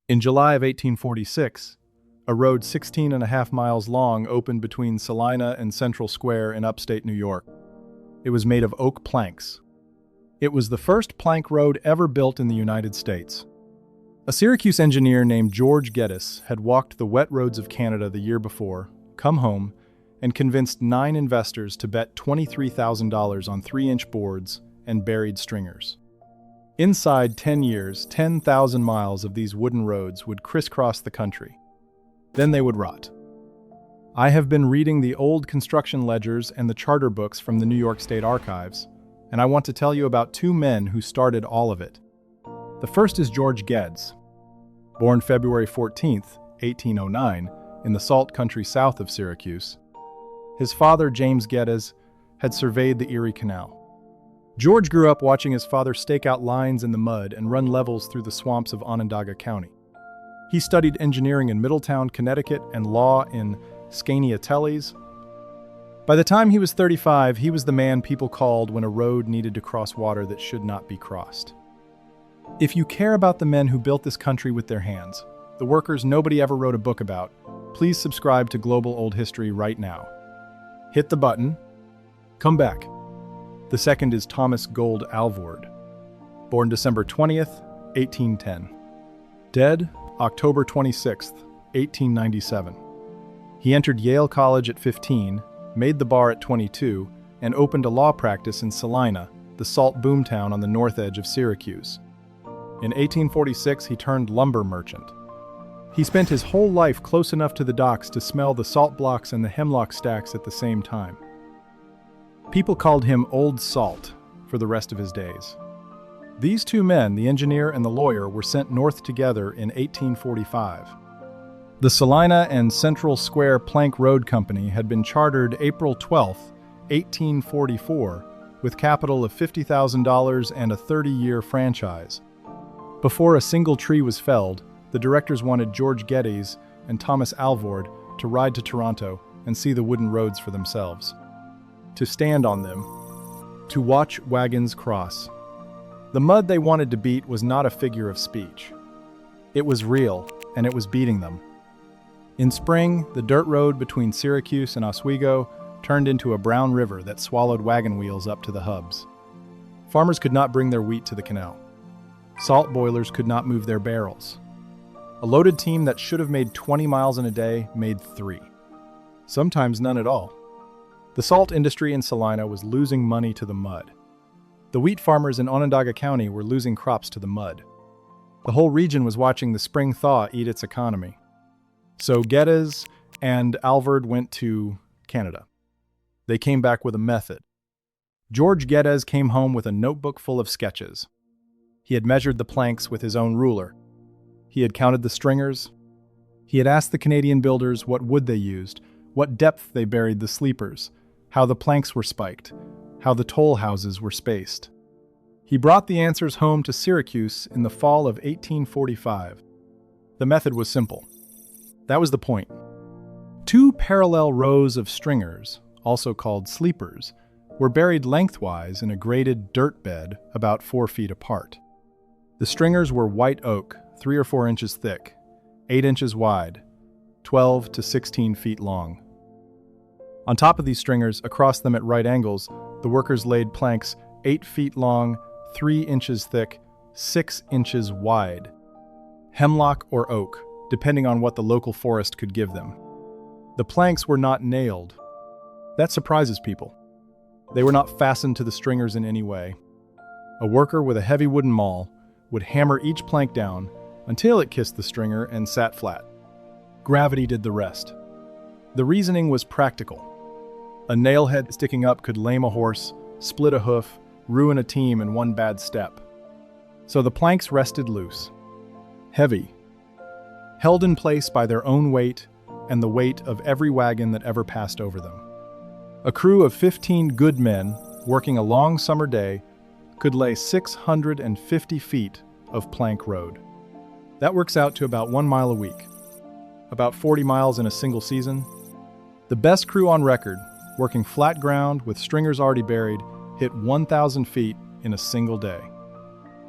In July of 1846, a road 16.5 miles long opened between Salina and Central Square in upstate New York. It was made of oak planks. It was the first plank road ever built in the United States. A Syracuse engineer named George Geddes had walked the wet roads of Canada the year before, come home, and convinced 9 investors to bet $23,000 on 3-inch boards and buried stringers. Inside 10 years, 10,000 miles of these wooden roads would crisscross the country. Then they would rot. I have been reading the old construction ledgers and the charter books from the New York State Archives, and I want to tell you about 2 men who started all of it. The first is George Geddes. Born February 14, 1809, in the salt country south of Syracuse, his father, James Geddes, had surveyed the Erie Canal. George grew up watching his father stake out lines in the mud and run levels through the swamps of Onondaga County. He studied engineering in Middletown, Connecticut, and law in Skaneateles. By the time he was 35, he was the man people called when a road needed to cross water that should not be crossed. If you care about the men who built this country with their hands, the workers nobody ever wrote a book about, please subscribe to Global Old History right now. Hit the button. Come back. The second is Thomas Gould Alvord. Born December 20th, 1810. Dead October 26th, 1897. He entered Yale College at 15, made the bar at 22, and opened a law practice in Salina, the salt boomtown on the north edge of Syracuse. In 1846, he turned lumber merchant. He spent his whole life close enough to the docks to smell the salt blocks and the hemlock stacks at the same time. People called him Old Salt for the rest of his days. These 2 men, the engineer and the lawyer, were sent north together in 1845. The Salina and Central Square Plank Road Company had been chartered April 12, 1844, with capital of $50,000 and a 30-year franchise. Before a single tree was felled, the directors wanted George Geddes and Thomas Alvord to ride to Toronto and see the wooden roads for themselves, to stand on them, to watch wagons cross. The mud they wanted to beat was not a figure of speech. It was real, and it was beating them. In spring, the dirt road between Syracuse and Oswego turned into a brown river that swallowed wagon wheels up to the hubs. Farmers could not bring their wheat to the canal. Salt boilers could not move their barrels. A loaded team that should have made 20 miles in a day made 3. Sometimes none at all. The salt industry in Salina was losing money to the mud. The wheat farmers in Onondaga County were losing crops to the mud. The whole region was watching the spring thaw eat its economy. So Geddes and Alvord went to Canada. They came back with a method. George Geddes came home with a notebook full of sketches. He had measured the planks with his own ruler. He had counted the stringers. He had asked the Canadian builders what wood they used, what depth they buried the sleepers, how the planks were spiked, how the toll houses were spaced. He brought the answers home to Syracuse in the fall of 1845. The method was simple. That was the point. 2 parallel rows of stringers, also called sleepers, were buried lengthwise in a graded dirt bed about 4 feet apart. The stringers were white oak, 3 or 4 inches thick, 8 inches wide, 12 to 16 feet long. On top of these stringers, across them at right angles, the workers laid planks 8 feet long, 3 inches thick, 6 inches wide. Hemlock or oak, depending on what the local forest could give them. The planks were not nailed. That surprises people. They were not fastened to the stringers in any way. A worker with a heavy wooden maul would hammer each plank down until it kissed the stringer and sat flat. Gravity did the rest. The reasoning was practical. A nail head sticking up could lame a horse, split a hoof, ruin a team in one bad step. So the planks rested loose, heavy, held in place by their own weight and the weight of every wagon that ever passed over them. A crew of 15 good men, working a long summer day, could lay 650 feet of plank road. That works out to about 1 mile a week, about 40 miles in a single season. The best crew on record, working flat ground with stringers already buried, hit 1,000 feet in a single day.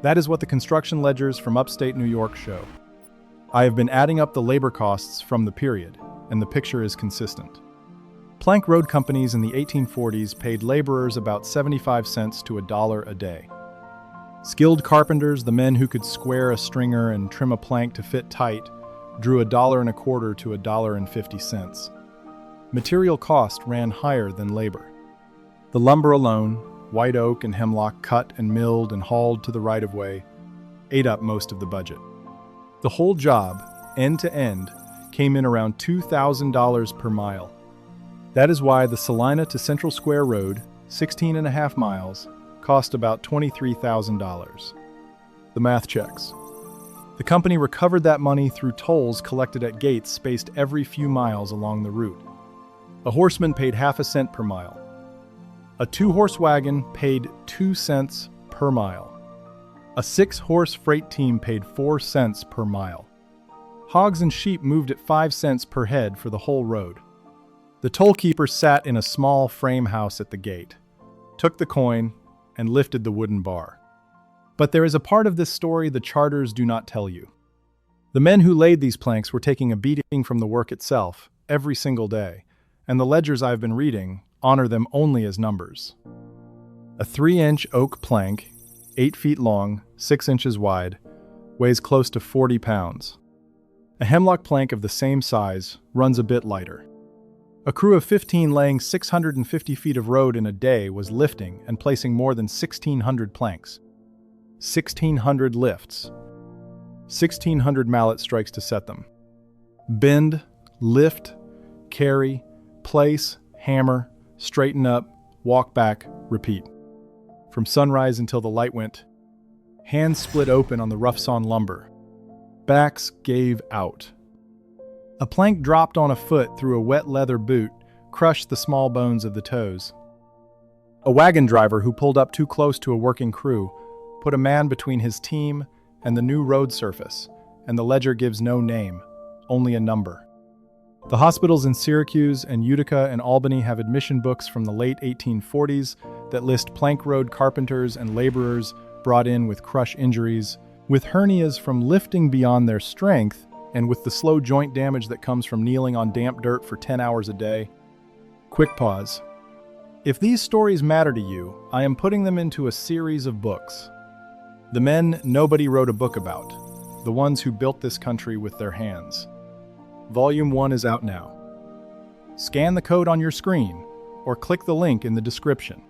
That is what the construction ledgers from upstate New York show. I have been adding up the labor costs from the period, and the picture is consistent. Plank road companies in the 1840s paid laborers about 75 cents to $1 a day. Skilled carpenters, the men who could square a stringer and trim a plank to fit tight, drew $1.25 to $1.50. Material cost ran higher than labor. The lumber alone, white oak and hemlock cut and milled and hauled to the right-of-way, ate up most of the budget. The whole job, end to end, came in around $2,000 per mile. That is why the Salina to Central Square Road, 16.5 miles, cost about $23,000. The math checks. The company recovered that money through tolls collected at gates spaced every few miles along the route. A horseman paid half a cent per mile. A 2-horse wagon paid 2 cents per mile. A 6-horse freight team paid 4 cents per mile. Hogs and sheep moved at 5 cents per head for the whole road. The toll keeper sat in a small frame house at the gate, took the coin, and lifted the wooden bar. But there is a part of this story the charters do not tell you. The men who laid these planks were taking a beating from the work itself every single day, and the ledgers I've been reading honor them only as numbers. A 3-inch oak plank, 8 feet long, 6 inches wide, weighs close to 40 pounds. A hemlock plank of the same size runs a bit lighter. A crew of 15 laying 650 feet of road in a day was lifting and placing more than 1,600 planks. 1,600 lifts. 1,600 mallet strikes to set them. Bend, lift, carry, place, hammer, straighten up, walk back, repeat. From sunrise until the light went, hands split open on the rough-sawn lumber. Backs gave out. A plank dropped on a foot through a wet leather boot, crushed the small bones of the toes. A wagon driver who pulled up too close to a working crew put a man between his team and the new road surface, and the ledger gives no name, only a number. The hospitals in Syracuse and Utica and Albany have admission books from the late 1840s that list plank road carpenters and laborers brought in with crush injuries, with hernias from lifting beyond their strength, and with the slow joint damage that comes from kneeling on damp dirt for 10 hours a day. Quick pause. If these stories matter to you, I am putting them into a series of books. The men nobody wrote a book about, the ones who built this country with their hands. Volume 1 is out now. Scan the code on your screen, or click the link in the description.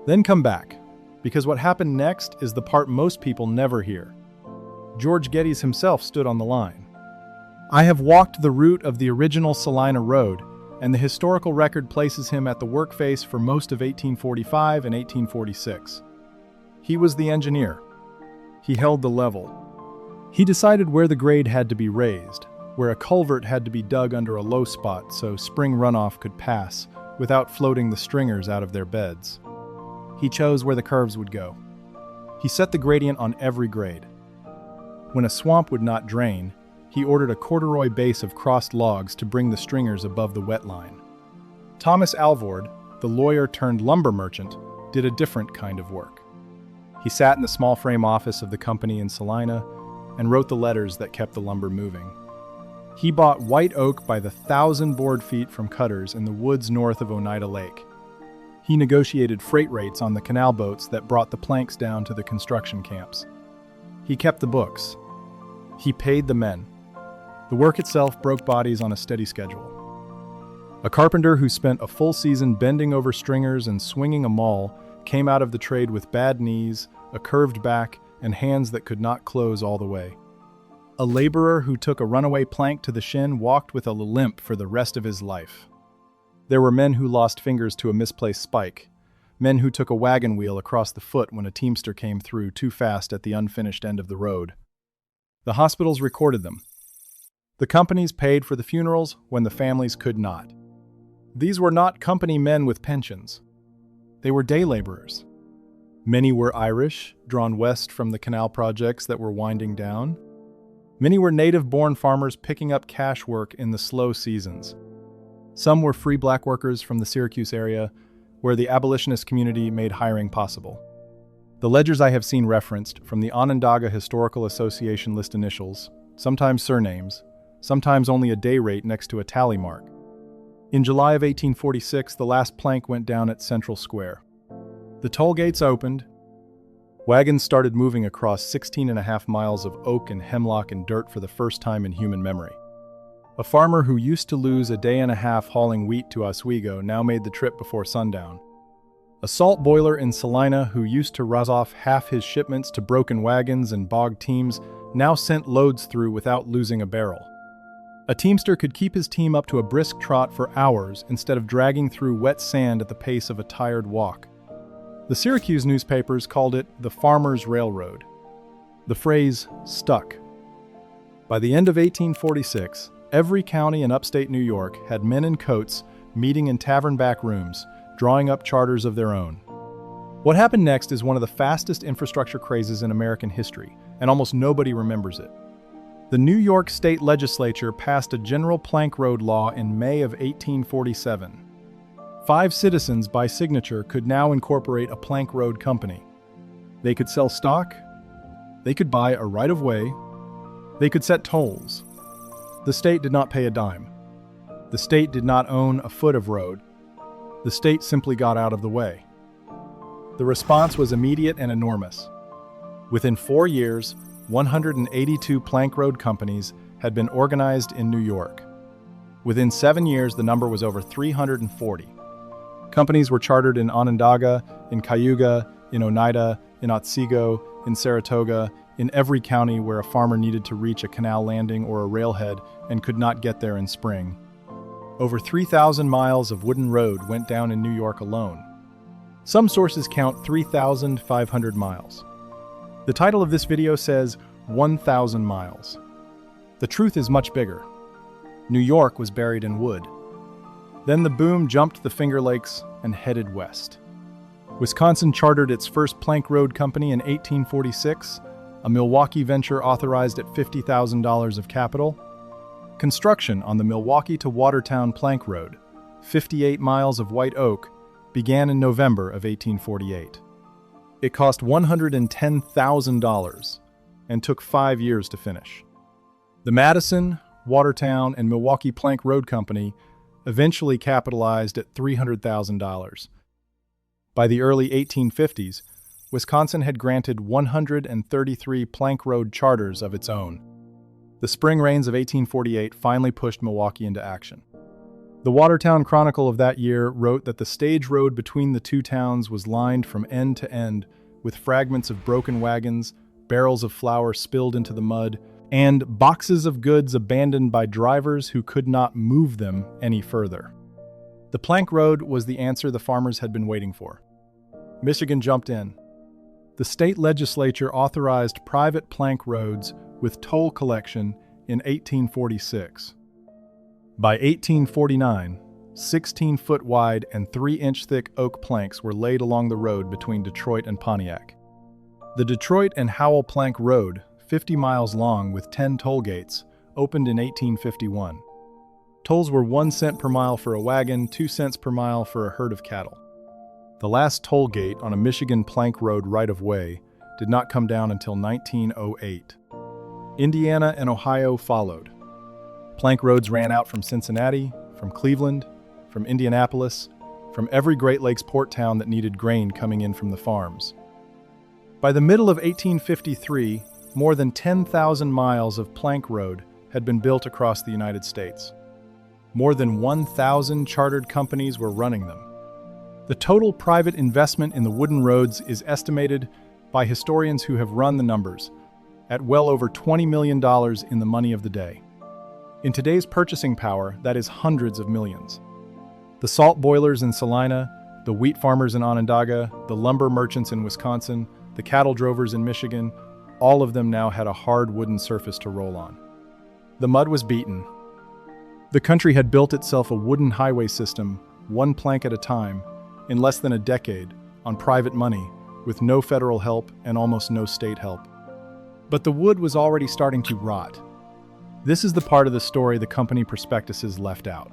Then come back, because what happened next is the part most people never hear. George Geddes himself stood on the line. I have walked the route of the original Salina Road, and the historical record places him at the workface for most of 1845 and 1846. He was the engineer. He held the level. He decided where the grade had to be raised, where a culvert had to be dug under a low spot so spring runoff could pass without floating the stringers out of their beds. He chose where the curves would go. He set the gradient on every grade. When a swamp would not drain, he ordered a corduroy base of crossed logs to bring the stringers above the wet line. Thomas Alvord, the lawyer turned lumber merchant, did a different kind of work. He sat in the small frame office of the company in Salina and wrote the letters that kept the lumber moving. He bought white oak by the 1,000 board feet from cutters in the woods north of Oneida Lake. He negotiated freight rates on the canal boats that brought the planks down to the construction camps. He kept the books. He paid the men. The work itself broke bodies on a steady schedule. A carpenter who spent a full season bending over stringers and swinging a maul came out of the trade with bad knees, a curved back, and hands that could not close all the way. A laborer who took a runaway plank to the shin walked with a limp for the rest of his life. There were men who lost fingers to a misplaced spike, men who took a wagon wheel across the foot when a teamster came through too fast at the unfinished end of the road. The hospitals recorded them. The companies paid for the funerals when the families could not. These were not company men with pensions. They were day laborers. Many were Irish, drawn west from the canal projects that were winding down. Many were native-born farmers picking up cash work in the slow seasons. Some were free black workers from the Syracuse area, where the abolitionist community made hiring possible. The ledgers I have seen referenced, from the Onondaga Historical Association list initials, sometimes surnames, sometimes only a day rate next to a tally mark. In July of 1846, the last plank went down at Central Square. The toll gates opened. Wagons started moving across 16.5 miles of oak and hemlock and dirt for the first time in human memory. A farmer who used to lose a day and a half hauling wheat to Oswego now made the trip before sundown. A salt boiler in Salina who used to razz off half his shipments to broken wagons and bogged teams now sent loads through without losing a barrel. A teamster could keep his team up to a brisk trot for hours instead of dragging through wet sand at the pace of a tired walk. The Syracuse newspapers called it the Farmer's Railroad. The phrase stuck. By the end of 1846, every county in upstate New York had men in coats meeting in tavern back rooms, drawing up charters of their own. What happened next is one of the fastest infrastructure crazes in American history, and almost nobody remembers it. The New York State Legislature passed a general plank road law in May of 1847. 5 citizens by signature could now incorporate a plank road company. They could sell stock, they could buy a right-of-way, they could set tolls. The state did not pay a dime. The state did not own a foot of road. The state simply got out of the way. The response was immediate and enormous. Within 4 years, 182 plank road companies had been organized in New York. Within 7 years, the number was over 340. Companies were chartered in Onondaga, in Cayuga, in Oneida, in Otsego, in Saratoga, in every county where a farmer needed to reach a canal landing or a railhead and could not get there in spring. Over 3,000 miles of wooden road went down in New York alone. Some sources count 3,500 miles. The title of this video says 1,000 miles. The truth is much bigger. New York was buried in wood. Then the boom jumped the Finger Lakes and headed west. Wisconsin chartered its first plank road company in 1846, a Milwaukee venture authorized at $50,000 of capital. Construction on the Milwaukee to Watertown Plank Road, 58 miles of white oak, began in November of 1848. It cost $110,000 and took 5 years to finish. The Madison, Watertown, and Milwaukee Plank Road Company eventually capitalized at $300,000. By the early 1850s, Wisconsin had granted 133 plank road charters of its own. The spring rains of 1848 finally pushed Milwaukee into action. The Watertown Chronicle of that year wrote that the stage road between the two towns was lined from end to end with fragments of broken wagons, barrels of flour spilled into the mud, and boxes of goods abandoned by drivers who could not move them any further. The plank road was the answer the farmers had been waiting for. Michigan jumped in. The state legislature authorized private plank roads with toll collection in 1846. By 1849, 16-foot wide and 3-inch thick oak planks were laid along the road between Detroit and Pontiac. The Detroit and Howell Plank Road, 50 miles long with 10 toll gates, opened in 1851. Tolls were 1 cent per mile for a wagon, 2 cents per mile for a herd of cattle. The last toll gate on a Michigan plank road right-of-way did not come down until 1908. Indiana and Ohio followed. Plank roads ran out from Cincinnati, from Cleveland, from Indianapolis, from every Great Lakes port town that needed grain coming in from the farms. By the middle of 1853, more than 10,000 miles of plank road had been built across the United States. More than 1,000 chartered companies were running them. The total private investment in the wooden roads is estimated by historians who have run the numbers at well over $20 million in the money of the day. In today's purchasing power, that is hundreds of millions. The salt boilers in Salina, the wheat farmers in Onondaga, the lumber merchants in Wisconsin, the cattle drovers in Michigan, all of them now had a hard wooden surface to roll on. The mud was beaten. The country had built itself a wooden highway system, 1 plank at a time, in less than a decade, on private money, with no federal help and almost no state help. But the wood was already starting to rot. This is the part of the story the company prospectuses left out.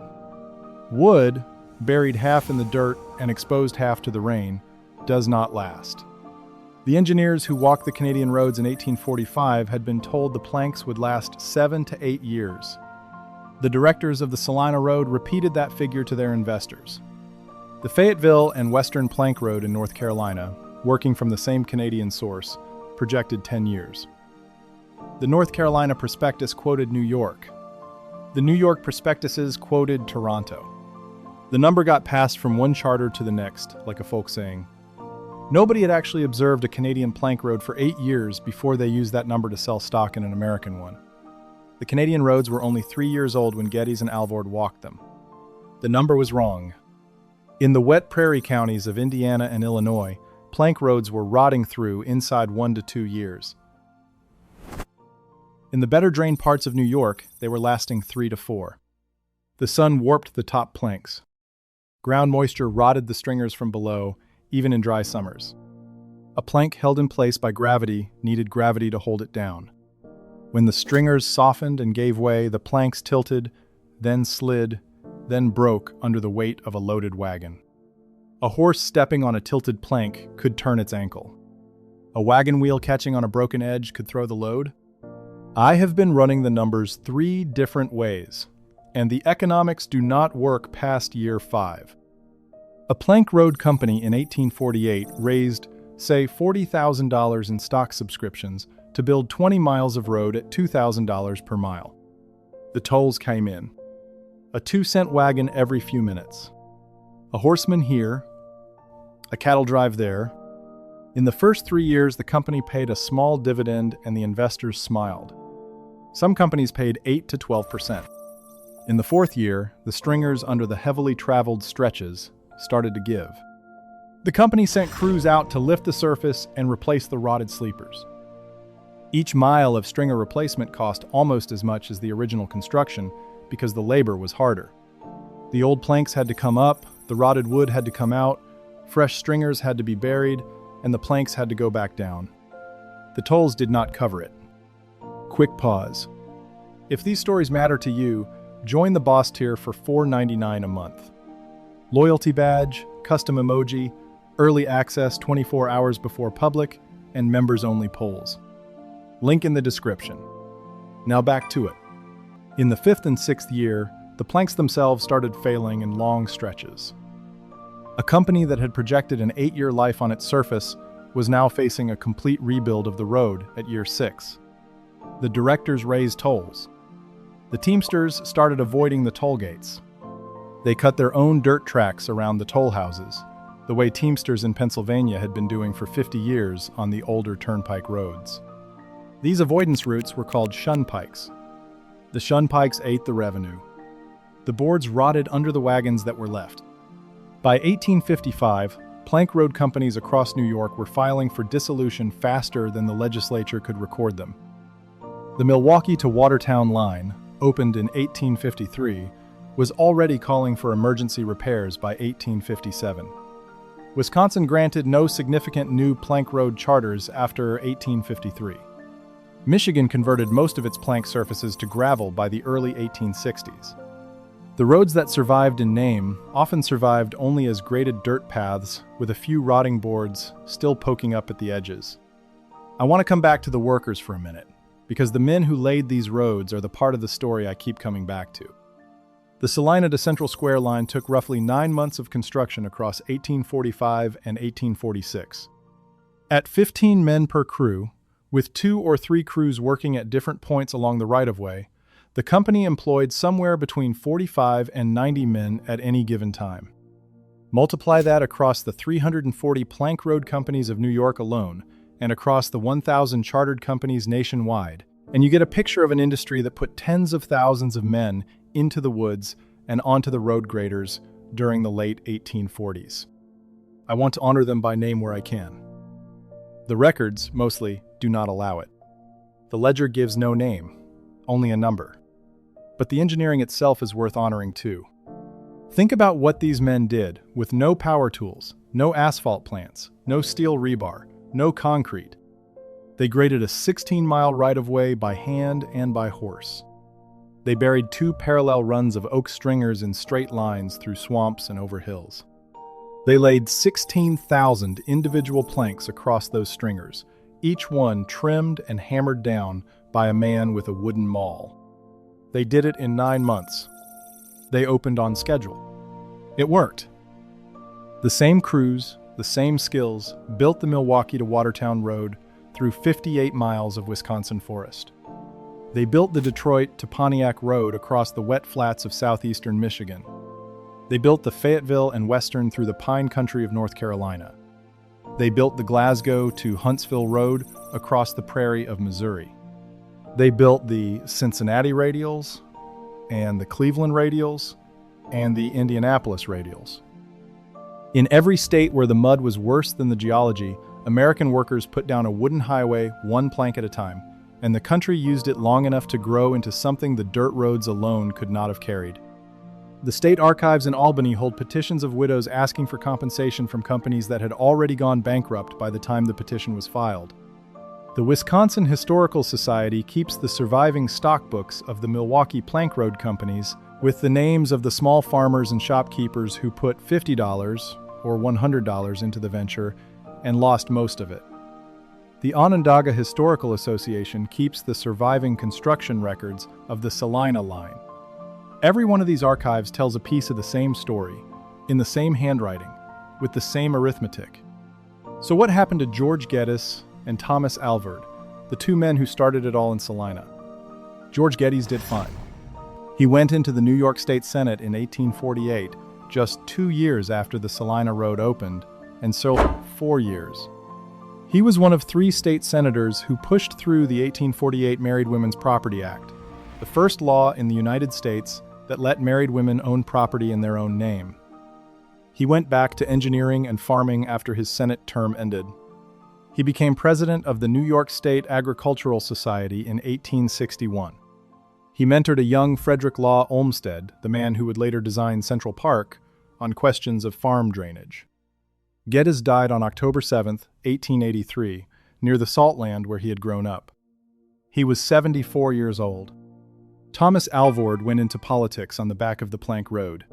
Wood, buried half in the dirt and exposed half to the rain, does not last. The engineers who walked the Canadian roads in 1845 had been told the planks would last 7 to 8 years. The directors of the Salina Road repeated that figure to their investors. The Fayetteville and Western Plank Road in North Carolina, working from the same Canadian source, projected 10 years. The North Carolina prospectus quoted New York. The New York prospectuses quoted Toronto. The number got passed from one charter to the next, like a folk saying. Nobody had actually observed a Canadian plank road for 8 years before they used that number to sell stock in an American one. The Canadian roads were only 3 years old when Geddes and Alvord walked them. The number was wrong. In the wet prairie counties of Indiana and Illinois, plank roads were rotting through inside 1 to 2 years. In the better drained parts of New York, they were lasting 3 to 4. The sun warped the top planks. Ground moisture rotted the stringers from below, even in dry summers. A plank held in place by gravity needed gravity to hold it down. When the stringers softened and gave way, the planks tilted, then slid, then broke under the weight of a loaded wagon. A horse stepping on a tilted plank could turn its ankle. A wagon wheel catching on a broken edge could throw the load. I have been running the numbers 3 different ways, and the economics do not work past year 5. A plank road company in 1848 raised, say, $40,000 in stock subscriptions to build 20 miles of road at $2,000 per mile. The tolls came in. A 2-cent wagon every few minutes. A horseman here, a cattle drive there. In the first 3 years, the company paid a small dividend and the investors smiled. Some companies paid 8 to 12%. In the 4th year, the stringers under the heavily traveled stretches started to give. The company sent crews out to lift the surface and replace the rotted sleepers. Each mile of stringer replacement cost almost as much as the original construction because the labor was harder. The old planks had to come up, the rotted wood had to come out, fresh stringers had to be buried, and the planks had to go back down. The tolls did not cover it. Quick pause. If these stories matter to you, join the Boss tier for $4.99 a month. Loyalty badge, custom emoji, early access 24 hours before public, and members-only polls. Link in the description. Now back to it. In the 5th and 6th year, the planks themselves started failing in long stretches. A company that had projected an 8-year life on its surface was now facing a complete rebuild of the road at year 6. The directors raised tolls. The Teamsters started avoiding the toll gates. They cut their own dirt tracks around the toll houses, the way Teamsters in Pennsylvania had been doing for 50 years on the older turnpike roads. These avoidance routes were called shunpikes. The shunpikes ate the revenue. The boards rotted under the wagons that were left. By 1855, plank road companies across New York were filing for dissolution faster than the legislature could record them. The Milwaukee to Watertown line, opened in 1853, was already calling for emergency repairs by 1857. Wisconsin granted no significant new plank road charters after 1853. Michigan converted most of its plank surfaces to gravel by the early 1860s. The roads that survived in name often survived only as graded dirt paths with a few rotting boards still poking up at the edges. I want to come back to the workers for a minute, because the men who laid these roads are the part of the story I keep coming back to. The Salina to Central Square line took roughly 9 months of construction across 1845 and 1846. At 15 men per crew, with 2 or 3 crews working at different points along the right-of-way, the company employed somewhere between 45 and 90 men at any given time. Multiply that across the 340 plank road companies of New York alone, and across the 1,000 chartered companies nationwide, and you get a picture of an industry that put tens of thousands of men into the woods and onto the road graders during the late 1840s. I want to honor them by name where I can. The records, mostly, do not allow it. The ledger gives no name, only a number. But the engineering itself is worth honoring too. Think about what these men did with no power tools, no asphalt plants, no steel rebar, no concrete. They graded a 16-mile right-of-way by hand and by horse. They buried 2 parallel runs of oak stringers in straight lines through swamps and over hills. They laid 16,000 individual planks across those stringers, each one trimmed and hammered down by a man with a wooden maul. They did it in 9 months. They opened on schedule. It worked. The same crews, the same skills, built the Milwaukee to Watertown Road through 58 miles of Wisconsin forest. They built the Detroit to Pontiac Road across the wet flats of southeastern Michigan. They built the Fayetteville and Western through the pine country of North Carolina. They built the Glasgow to Huntsville Road across the prairie of Missouri. They built the Cincinnati radials, and the Cleveland radials, and the Indianapolis radials. In every state where the mud was worse than the geology, American workers put down a wooden highway one plank at a time, and the country used it long enough to grow into something the dirt roads alone could not have carried. The state archives in Albany hold petitions of widows asking for compensation from companies that had already gone bankrupt by the time the petition was filed. The Wisconsin Historical Society keeps the surviving stock books of the Milwaukee Plank Road companies with the names of the small farmers and shopkeepers who put $50 or $100 into the venture and lost most of it. The Onondaga Historical Association keeps the surviving construction records of the Salina line. Every one of these archives tells a piece of the same story, in the same handwriting, with the same arithmetic. So what happened to George Geddes and Thomas Alvord, the two men who started it all in Salina? George Geddes did fine. He went into the New York State Senate in 1848, just 2 years after the Salina Road opened, and so 4 years. He was one of 3 state senators who pushed through the 1848 Married Women's Property Act, the first law in the United States that let married women own property in their own name. He went back to engineering and farming after his Senate term ended. He became president of the New York State Agricultural Society in 1861. He mentored a young Frederick Law Olmsted, the man who would later design Central Park, on questions of farm drainage. Geddes died on October 7, 1883, near the salt land where he had grown up. He was 74 years old. Thomas Alvord went into politics on the back of the Plank Road.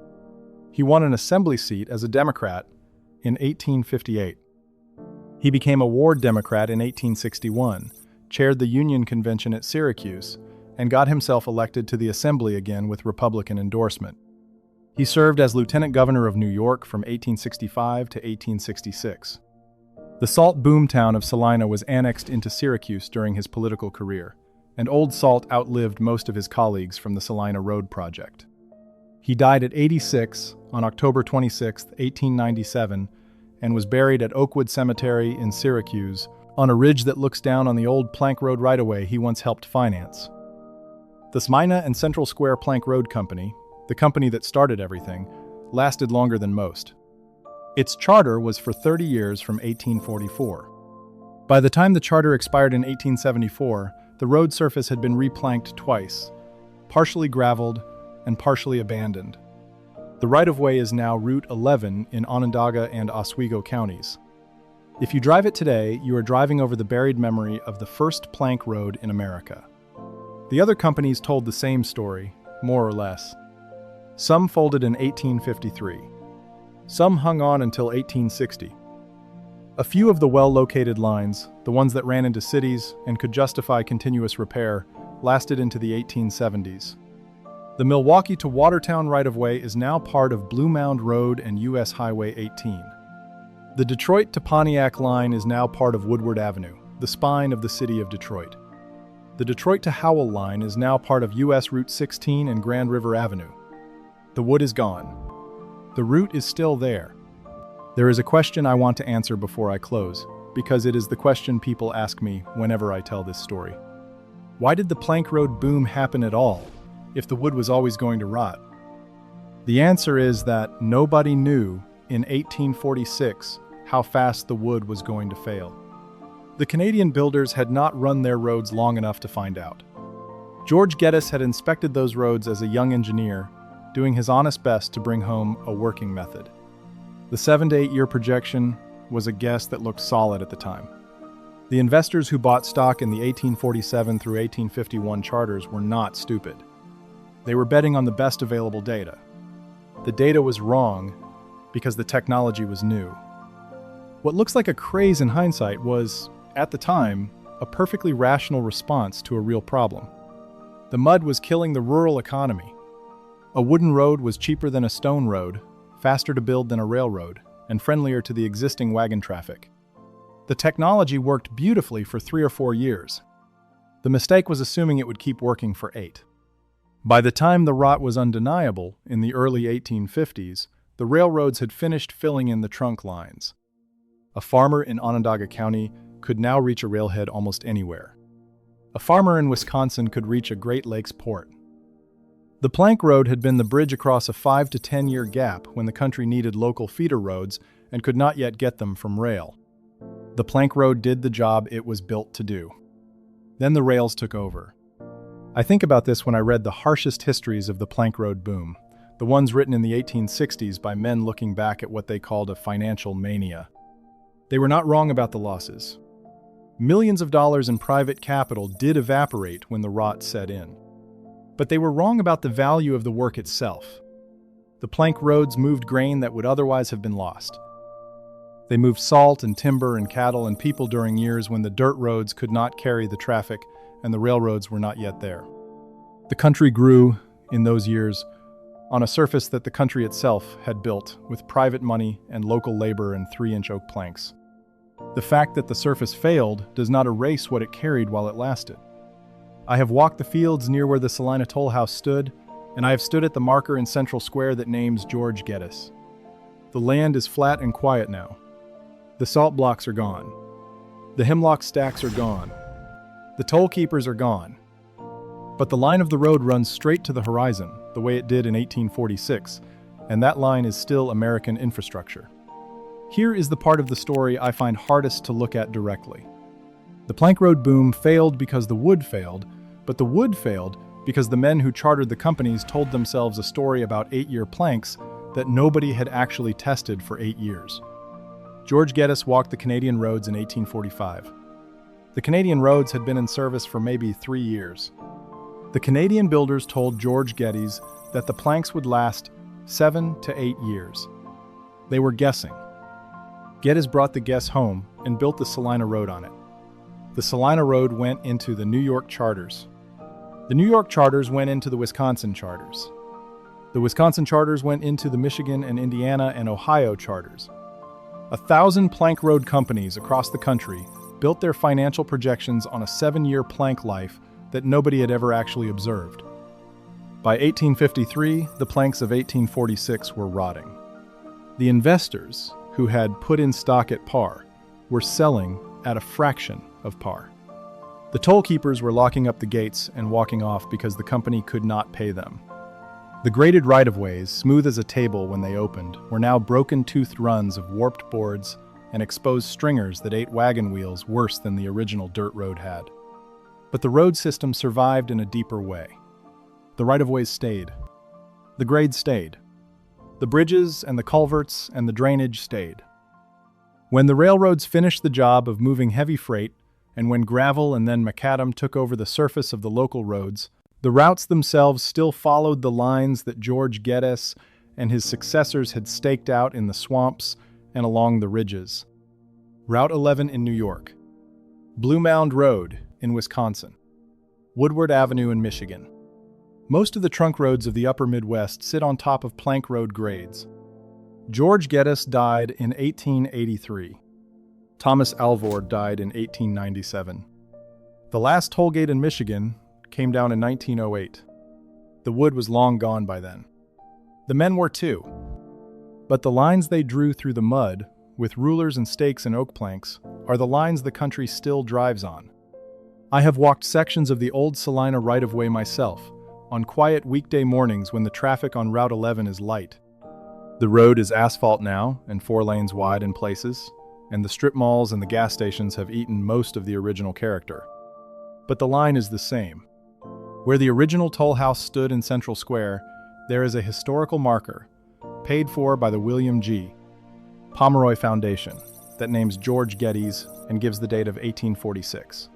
He won an assembly seat as a Democrat in 1858. He became a ward Democrat in 1861, chaired the Union Convention at Syracuse, and got himself elected to the Assembly again with Republican endorsement. He served as Lieutenant Governor of New York from 1865 to 1866. The salt boom town of Salina was annexed into Syracuse during his political career, and Old Salt outlived most of his colleagues from the Salina Road project. He died at 86 on October 26, 1897, and was buried at Oakwood Cemetery in Syracuse on a ridge that looks down on the old Plank Road right-of-way he once helped finance. The Smyrna and Central Square Plank Road Company, the company that started everything, lasted longer than most. Its charter was for 30 years from 1844. By the time the charter expired in 1874, the road surface had been replanked twice, partially graveled and partially abandoned. The right-of-way is now Route 11 in Onondaga and Oswego counties. If you drive it today, you are driving over the buried memory of the first plank road in America. The other companies told the same story, more or less. Some folded in 1853. Some hung on until 1860. A few of the well-located lines, the ones that ran into cities and could justify continuous repair, lasted into the 1870s. The Milwaukee to Watertown right-of-way is now part of Blue Mound Road and U.S. Highway 18. The Detroit to Pontiac line is now part of Woodward Avenue, the spine of the city of Detroit. The Detroit to Howell line is now part of U.S. Route 16 and Grand River Avenue. The wood is gone. The route is still there. There is a question I want to answer before I close, because it is the question people ask me whenever I tell this story. Why did the plank road boom happen at all, if the wood was always going to rot? The answer is that nobody knew in 1846 how fast the wood was going to fail. The Canadian builders had not run their roads long enough to find out. George Geddes had inspected those roads as a young engineer, doing his honest best to bring home a working method. The 7 to 8 year projection was a guess that looked solid at the time. The investors who bought stock in the 1847 through 1851 charters were not stupid. They were betting on the best available data. The data was wrong because the technology was new. What looks like a craze in hindsight was, at the time, a perfectly rational response to a real problem. The mud was killing the rural economy. A wooden road was cheaper than a stone road, faster to build than a railroad, and friendlier to the existing wagon traffic. The technology worked beautifully for 3 or 4 years. The mistake was assuming it would keep working for 8. By the time the rot was undeniable, in the early 1850s, the railroads had finished filling in the trunk lines. A farmer in Onondaga County could now reach a railhead almost anywhere. A farmer in Wisconsin could reach a Great Lakes port. The plank road had been the bridge across a 5 to 10 year gap when the country needed local feeder roads and could not yet get them from rail. The plank road did the job it was built to do. Then the rails took over. I think about this when I read the harshest histories of the plank road boom, the ones written in the 1860s by men looking back at what they called a financial mania. They were not wrong about the losses. Millions of dollars in private capital did evaporate when the rot set in. But they were wrong about the value of the work itself. The plank roads moved grain that would otherwise have been lost. They moved salt and timber and cattle and people during years when the dirt roads could not carry the traffic and the railroads were not yet there. The country grew, in those years, on a surface that the country itself had built with private money and local labor and 3-inch oak planks. The fact that the surface failed does not erase what it carried while it lasted. I have walked the fields near where the Salina Toll House stood, and I have stood at the marker in Central Square that names George Geddes. The land is flat and quiet now. The salt blocks are gone. The hemlock stacks are gone. The toll keepers are gone. But the line of the road runs straight to the horizon, the way it did in 1846, and that line is still American infrastructure. Here is the part of the story I find hardest to look at directly. The plank road boom failed because the wood failed, but the wood failed because the men who chartered the companies told themselves a story about 8-year planks that nobody had actually tested for 8 years. George Geddes walked the Canadian roads in 1845. The Canadian roads had been in service for maybe 3 years. The Canadian builders told George Geddes that the planks would last 7 to 8 years. They were guessing. Geddes brought the guess home and built the Salina Road on it. The Salina Road went into the New York charters. The New York charters went into the Wisconsin charters. The Wisconsin charters went into the Michigan and Indiana and Ohio charters. 1,000 plank road companies across the country built their financial projections on a 7-year plank life that nobody had ever actually observed. By 1853, the planks of 1846 were rotting. The investors, who had put in stock at par, were selling at a fraction of par. The toll keepers were locking up the gates and walking off because the company could not pay them. The graded right-of-ways, smooth as a table when they opened, were now broken-toothed runs of warped boards and exposed stringers that ate wagon wheels worse than the original dirt road had. But the road system survived in a deeper way. The right-of-ways stayed. The grade stayed. The bridges and the culverts and the drainage stayed. When the railroads finished the job of moving heavy freight, and when gravel and then macadam took over the surface of the local roads, the routes themselves still followed the lines that George Geddes and his successors had staked out in the swamps and along the ridges. Route 11 in New York, Blue Mound Road in Wisconsin, Woodward Avenue in Michigan. Most of the trunk roads of the upper Midwest sit on top of plank road grades. George Geddes died in 1883. Thomas Alvord died in 1897. The last toll gate in Michigan came down in 1908. The wood was long gone by then. The men were too. But the lines they drew through the mud, with rulers and stakes and oak planks, are the lines the country still drives on. I have walked sections of the old Salina right-of-way myself, on quiet weekday mornings when the traffic on Route 11 is light. The road is asphalt now, and 4 lanes wide in places, and the strip malls and the gas stations have eaten most of the original character. But the line is the same. Where the original toll house stood in Central Square, there is a historical marker, paid for by the William G. Pomeroy Foundation, that names George Geddes and gives the date of 1846.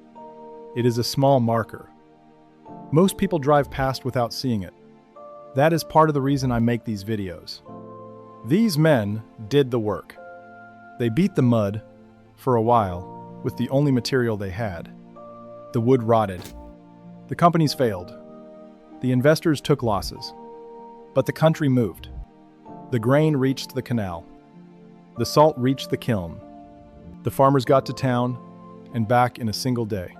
It is a small marker. Most people drive past without seeing it. That is part of the reason I make these videos. These men did the work. They beat the mud, for a while, with the only material they had. The wood rotted. The companies failed. The investors took losses. But the country moved. The grain reached the canal. The salt reached the kiln. The farmers got to town and back in a single day.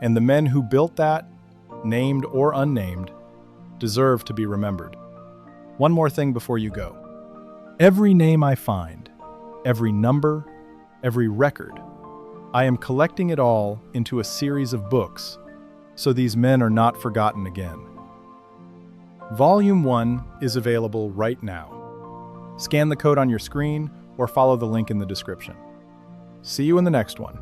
And the men who built that, named or unnamed, deserve to be remembered. One more thing before you go. Every name I find, every number, every record, I am collecting it all into a series of books, so these men are not forgotten again. Volume 1 is available right now. Scan the code on your screen or follow the link in the description. See you in the next one.